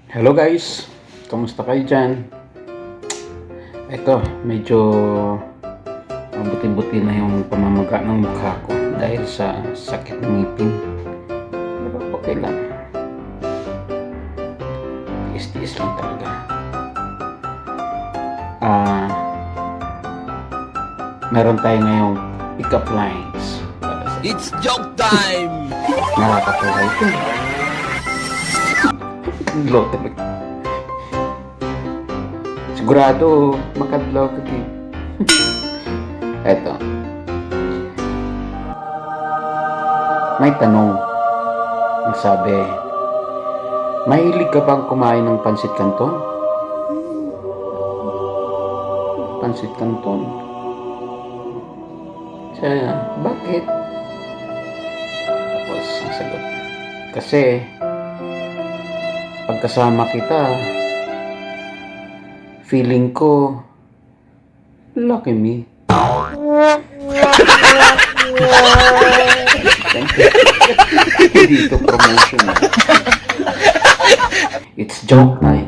Hello guys, kamusta kayo dyan? Ito, medyo mabuti-buti na yung pamamaga ng mukha ko dahil sa sakit ng ngipin. Pero okay lang. Tiis-tiis lang talaga. Meron tayo ngayong pick-up lines. It's joke time! Nakakatawa ito. Low talaga. Sigurado makadlaw ka din. Eto. May tanong. Sabi, mahilig ka bang kumain ng pansit canton? Pansit canton? Siya, bakit? Tapos, ang sagot. Kasi, pagkasama kita, feeling ko, lucky me. Hindi ito promotion. It's joke time.